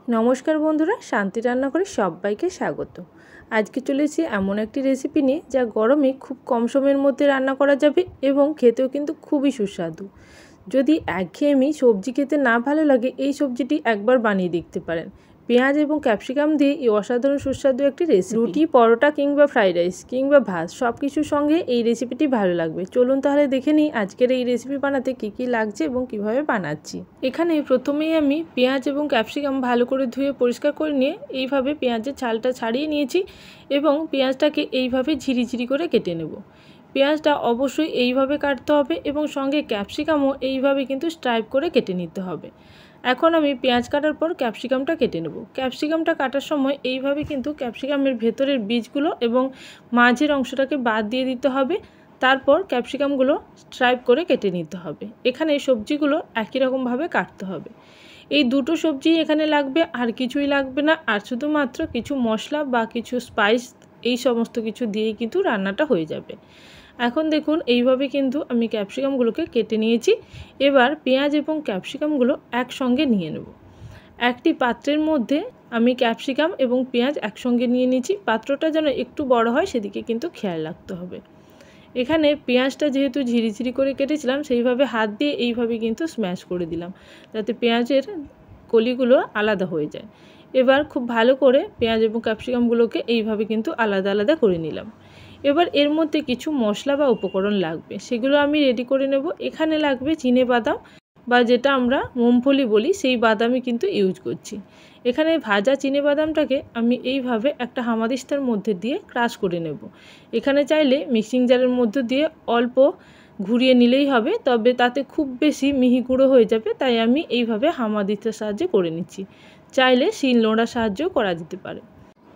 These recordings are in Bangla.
নমস্কার বন্ধুরা, শান্তি রান্নাঘরে সবাইকে স্বাগত। আজকে চলেছি এমন একটি রেসিপি নিয়ে যা গরমে খুব কম সময়ের মধ্যে রান্না করা যাবে এবং খেতেও কিন্তু খুবই সুস্বাদু। যদি একঘেয়েমি সবজি খেতে না ভালো লাগে, এই সবজিটি একবার বানিয়ে দেখতে পারেন। পেঁয়াজ এবং ক্যাপসিকাম দিয়ে এই অসাধারণ সুস্বাদু একটি রেসিপি রুটি, পরোটা কিংবা ফ্রাইড রাইস কিংবা ভাত সব কিছুর সঙ্গে এই রেসিপিটি ভালো লাগবে। চলুন তাহলে দেখে নিই আজকের এই রেসিপি বানাতে কী কী লাগছে এবং কিভাবে বানাচ্ছি। এখানে প্রথমেই আমি পেঁয়াজ এবং ক্যাপসিকাম ভালো করে ধুয়ে পরিষ্কার করে নিয়ে এইভাবে পেঁয়াজের ছালটা ছাড়িয়ে নিয়েছি এবং পেঁয়াজটাকে এইভাবে ঝিরিঝিরি করে কেটে নেব। পেঁয়াজটা অবশ্যই এইভাবে কাটতে হবে এবং সঙ্গে ক্যাপসিকামও এইভাবে কিন্তু স্ট্রাইপ করে কেটে নিতে হবে। এখন আমি পেঁয়াজ কাটার পর ক্যাপসিকামটা কেটে নেব। ক্যাপসিকামটা কাটার সময় এইভাবে কিন্তু ক্যাপসিকামের ভেতরের বীজগুলো এবং মাঝের অংশটাকে বাদ দিয়ে দিতে হবে। তারপর ক্যাপসিকামগুলো স্ট্রাইপ করে কেটে নিতে হবে। এখানে সবজিগুলো একই রকমভাবে কাটতে হবে। এই দুটো সবজি এখানে লাগবে, আর কিছুই লাগবে না। আর শুধুমাত্র কিছু মশলা বা কিছু স্পাইস, এই সমস্ত কিছু দিয়েই কিন্তু রান্নাটা হয়ে যাবে। এখন দেখুন এইভাবে কিন্তু আমি ক্যাপসিকামগুলোকে কেটে নিয়েছি। এবার পেঁয়াজ এবং ক্যাপসিকামগুলো একসঙ্গে নিয়ে নেব। একটি পাত্রের মধ্যে আমি ক্যাপসিকাম এবং পেঁয়াজ একসঙ্গে নিয়ে নিয়েছি। পাত্রটা যেন একটু বড় হয় সেদিকে কিন্তু খেয়াল রাখতে হবে। এখানে পেঁয়াজটা যেহেতু ঝিরিঝিরি করে কেটেছিলাম, সেইভাবে হাত দিয়ে এইভাবে কিন্তু স্ম্যাশ করে দিলাম যাতে পেঁয়াজের কলিগুলো আলাদা হয়ে যায়। এবার খুব ভালো করে পেঁয়াজ এবং ক্যাপসিকামগুলোকে এইভাবে কিন্তু আলাদা আলাদা করে নিলাম। এবার এর মধ্যে কিছু মশলা বা উপকরণ লাগবে, সেগুলো আমি রেডি করে নেব। এখানে লাগবে চিনেবাদাম বা যেটা আমরা মুংফলি বলি, সেই বাদামই কিন্তু ইউজ করছি। এখানে ভাজা চিনেবাদামটাকে আমি এইভাবে একটা হামাদিস্তার মধ্যে দিয়ে ক্রাশ করে নেব। এখানে চাইলে মিক্সিং জারের মধ্যে দিয়ে অল্প ঘুরিয়ে নিলেই হবে, তবে তাতে খুব বেশি মিহি গুঁড়ো হয়ে যাবে, তাই আমি এইভাবে হামাদিস্তার সাহায্যে করে নিচ্ছি। চাইলে শিলনোড়ার সাহায্যেও করা যেতে পারে।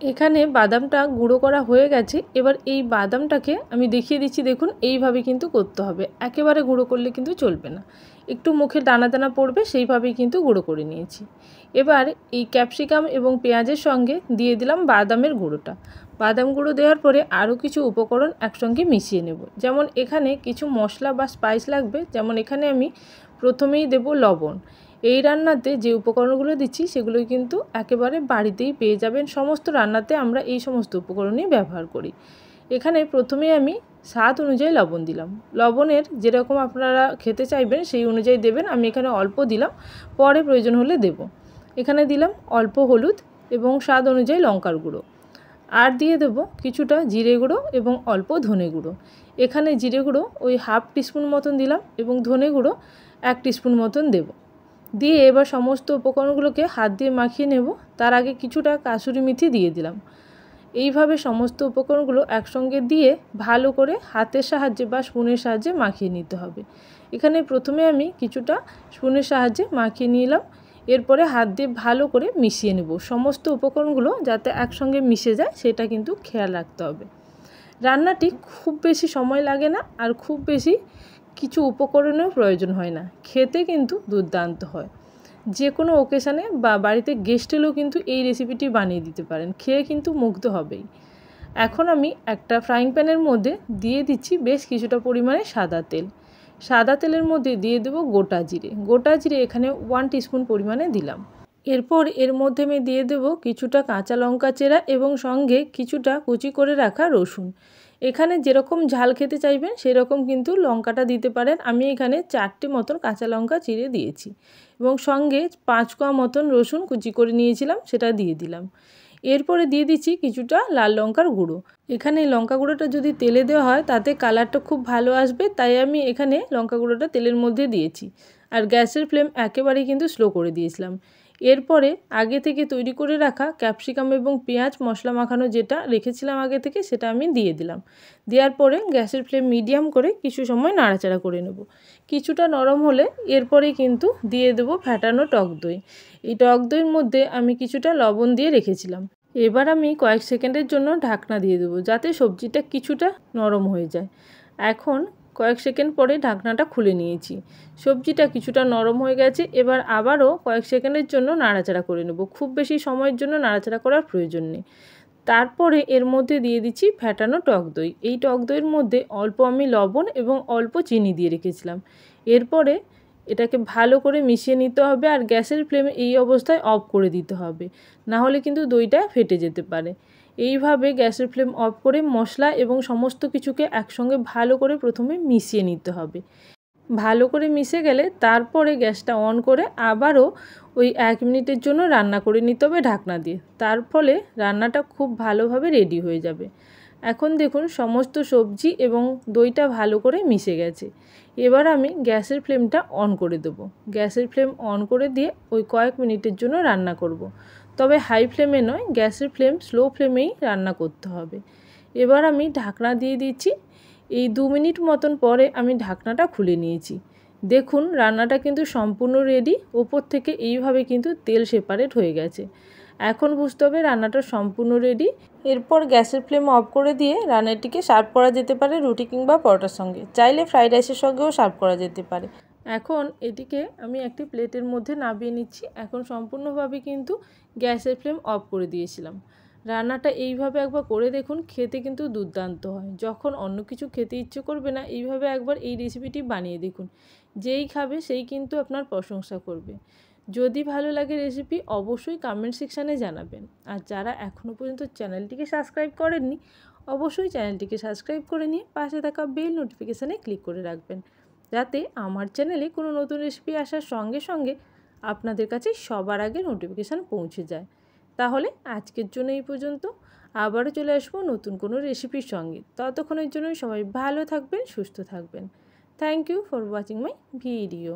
এখানে বাদামটা গুঁড়ো করা হয়ে গেছে। এবার এই বাদামটাকে আমি দেখিয়ে দিচ্ছি, দেখুন এইভাবে কিন্তু করতে হবে। একেবারে গুঁড়ো করলে কিন্তু চলবে না, একটু মুখে দানা দানা পড়বে, সেইভাবেই কিন্তু গুঁড়ো করে নিয়েছি। এবার এই ক্যাপসিকাম এবং পেঁয়াজের সঙ্গে দিয়ে দিলাম বাদামের গুঁড়োটা। বাদাম গুঁড়ো দেওয়ার পরে আরও কিছু উপকরণ একসঙ্গে মিশিয়ে নেব। যেমন এখানে কিছু মশলা বা স্পাইস লাগবে, যেমন এখানে আমি প্রথমেই দেব লবণ। এই রান্নাতে যে উপকরণগুলো দিচ্ছি সেগুলো কিন্তু একেবারে বাড়িতেই পেয়ে যাবেন। সমস্ত রান্নাতে আমরা এই সমস্ত উপকরণই ব্যবহার করি। এখানে প্রথমে আমি স্বাদ অনুযায়ী লবণ দিলাম। লবণের যেরকম আপনারা খেতে চাইবেন সেই অনুযায়ী দেবেন। আমি এখানে অল্প দিলাম, পরে প্রয়োজন হলে দেব। এখানে দিলাম অল্প হলুদ এবং স্বাদ অনুযায়ী লঙ্কার গুঁড়ো। আর দিয়ে দেব কিছুটা জিরে গুঁড়ো এবং অল্প ধনে গুঁড়ো। এখানে জিরে গুঁড়ো ওই হাফ টিস্পুন মতন দিলাম এবং ধনে গুঁড়ো 1 টিস্পুন মতন দেব। দিয়ে এবার সমস্ত উপকরণগুলোকে হাত দিয়ে মাখিয়ে নেব। তার আগে কিছুটা কাসুরি মেথি দিয়ে দিলাম। এইভাবে সমস্ত উপকরণগুলো একসঙ্গে দিয়ে ভালো করে হাতের সাহায্যে বা স্পুনের সাহায্যে মাখিয়ে নিতে হবে। এখানে প্রথমে আমি কিছুটা স্পুনের সাহায্যে মাখিয়ে নিলাম, এরপরে হাত দিয়ে ভালো করে মিশিয়ে নেব। সমস্ত উপকরণগুলো যাতে একসঙ্গে মিশে যায় সেটা কিন্তু খেয়াল রাখতে হবে। রান্নাটি খুব বেশি সময় লাগে না, আর খুব বেশি কিছু উপকরণের প্রয়োজন হয় না। খেতে কিন্তু দুর্দান্ত হয়। যে কোনো ওকেশানে বা বাড়িতে গেস্ট এলেও কিন্তু এই রেসিপিটি বানিয়ে দিতে পারেন, খেয়ে কিন্তু মুগ্ধ হবেই। এখন আমি একটা ফ্রাইং প্যানের মধ্যে দিয়ে দিচ্ছি বেশ কিছুটা পরিমাণে সাদা তেল। সাদা তেলের মধ্যে দিয়ে দেবো গোটা জিরে। গোটা জিরে এখানে 1 টিস্পুন পরিমাণে দিলাম। এরপর এর মধ্যে আমি দিয়ে দেব কিছুটা কাঁচা লঙ্কা চেরা এবং সঙ্গে কিছুটা কুচি করে রাখা রসুন। এখানে যেরকম ঝাল খেতে চাইবেন সেরকম কিন্তু লঙ্কাটা দিতে পারেন। আমি এখানে 4টে মতন কাঁচা লঙ্কা চিড়ে দিয়েছি এবং সঙ্গে 5 কোয়া মতন রসুন কুচি করে নিয়েছিলাম, সেটা দিয়ে দিলাম। এরপরে দিয়ে দিচ্ছি কিছুটা লাল লঙ্কার গুঁড়ো। এখানে লঙ্কা গুঁড়োটা যদি তেলে দেওয়া হয় তাতে কালারটা খুব ভালো আসবে, তাই আমি এখানে লঙ্কা গুঁড়োটা তেলের মধ্যে দিয়েছি। আর গ্যাসের ফ্লেম একেবারেই কিন্তু স্লো করে দিয়েছিলাম। এরপরে আগে থেকে তৈরি করে রাখা ক্যাপসিকাম এবং পেঁয়াজ মশলা মাখানো যেটা রেখেছিলাম আগে থেকে, সেটা আমি দিয়ে দিলাম। দেওয়ার পরে গ্যাসের ফ্লেম মিডিয়াম করে কিছু সময় নাড়াচাড়া করে নেব। কিছুটা নরম হলে এরপরেই কিন্তু দিয়ে দেবো ফ্যাটানো টক দই। এই টক দইয়ের মধ্যে আমি কিছুটা লবণ দিয়ে রেখেছিলাম। এবার আমি কয়েক সেকেন্ডের জন্য ঢাকনা দিয়ে দেবো যাতে সবজিটা কিছুটা নরম হয়ে যায়। এখন কয়েক সেকেন্ড পরে ঢাকনাটা খুলে নিয়েছি। সবজিটা কিছুটা নরম হয়ে গেছে। এবার আবারও কয়েক সেকেন্ডের জন্য নাড়াচাড়া করে নেব। খুব বেশি সময়ের জন্য নাড়াচাড়া করার প্রয়োজন নেই। তারপরে এর মধ্যে দিয়ে দিচ্ছি ফ্যাটানো টক দই। এই টক দইয়ের মধ্যে অল্প আমি লবণ এবং অল্প চিনি দিয়ে রেখেছিলাম। এরপরে এটাকে ভালো করে মিশিয়ে নিতে হবে আর গ্যাসের ফ্লেম এই অবস্থায় অফ করে দিতে হবে, না হলে কিন্তু দইটা ফেটে যেতে পারে। এইভাবে গ্যাসের ফ্লেম অফ করে মশলা এবং সমস্ত কিছুকে একসঙ্গে ভালো করে প্রথমে মিশিয়ে নিতে হবে। ভালো করে মিশে গেলে তারপরে গ্যাসটা অন করে আবারও ওই 1 মিনিটের জন্য রান্না করে নিতে হবে ঢাকনা দিয়ে। তার ফলে রান্নাটা খুব ভালোভাবে রেডি হয়ে যাবে। এখন দেখুন সমস্ত সবজি এবং দইটা ভালো করে মিশে গেছে। এবার আমি গ্যাসের ফ্লেমটা অন করে দেবো। গ্যাসের ফ্লেম অন করে দিয়ে ওই কয়েক মিনিটের জন্য রান্না করব। তবে হাই ফ্লেমে নয়, গ্যাসের ফ্লেম স্লো ফ্লেমেই রান্না করতে হবে। এবার আমি ঢাকনা দিয়ে দিচ্ছি। এই 2 মিনিট মতন পরে আমি ঢাকনাটা খুলে নিয়েছি। দেখুন রান্নাটা কিন্তু সম্পূর্ণ রেডি। ওপর থেকে এইভাবে কিন্তু তেল সেপারেট হয়ে গেছে। এখন বুঝতে হবে রান্নাটা সম্পূর্ণ রেডি। এরপর গ্যাসের ফ্লেম অফ করে দিয়ে রান্নাটিকে সার্ভ করা যেতে পারে রুটি কিংবা পরোটার সঙ্গে, চাইলে ফ্রাইড রাইসের সঙ্গেও সার্ভ করা যেতে পারে। এখন এটিকে আমি একটি প্লেটের মধ্যে নামিয়ে নিচ্ছি। এখন সম্পূর্ণভাবে কিন্তু গ্যাসের ফ্লেম অফ করে দিয়েছিলাম। রান্নাটা এইভাবে একবার করে দেখুন, খেতে কিন্তু দুর্দান্ত হয়। যখন অন্য কিছু খেতে ইচ্ছে করবে না, এইভাবে একবার এই রেসিপিটি বানিয়ে দেখুন। যেই খাবে সেই কিন্তু আপনার প্রশংসা করবে। যদি ভালো লাগে রেসিপি অবশ্যই কমেন্ট সেকশানে জানাবেন। আর যারা এখনও পর্যন্ত চ্যানেলটিকে সাবস্ক্রাইব করেননি, অবশ্যই চ্যানেলটিকে সাবস্ক্রাইব করে নিয়ে পাশে থাকা বেল নোটিফিকেশানে ক্লিক করে রাখবেন, যাতে আমার চ্যানেলে কোনো নতুন রেসিপি আসার সঙ্গে সঙ্গে আপনাদের কাছে সবার আগে নোটিফিকেশান পৌঁছে যায়। তাহলে আজকের জন্য এই পর্যন্ত। আবারও চলে আসবো নতুন কোনো রেসিপির সঙ্গে। ততক্ষণের জন্য সবাই ভালো থাকবেন, সুস্থ থাকবেন। Thank you for watching my video.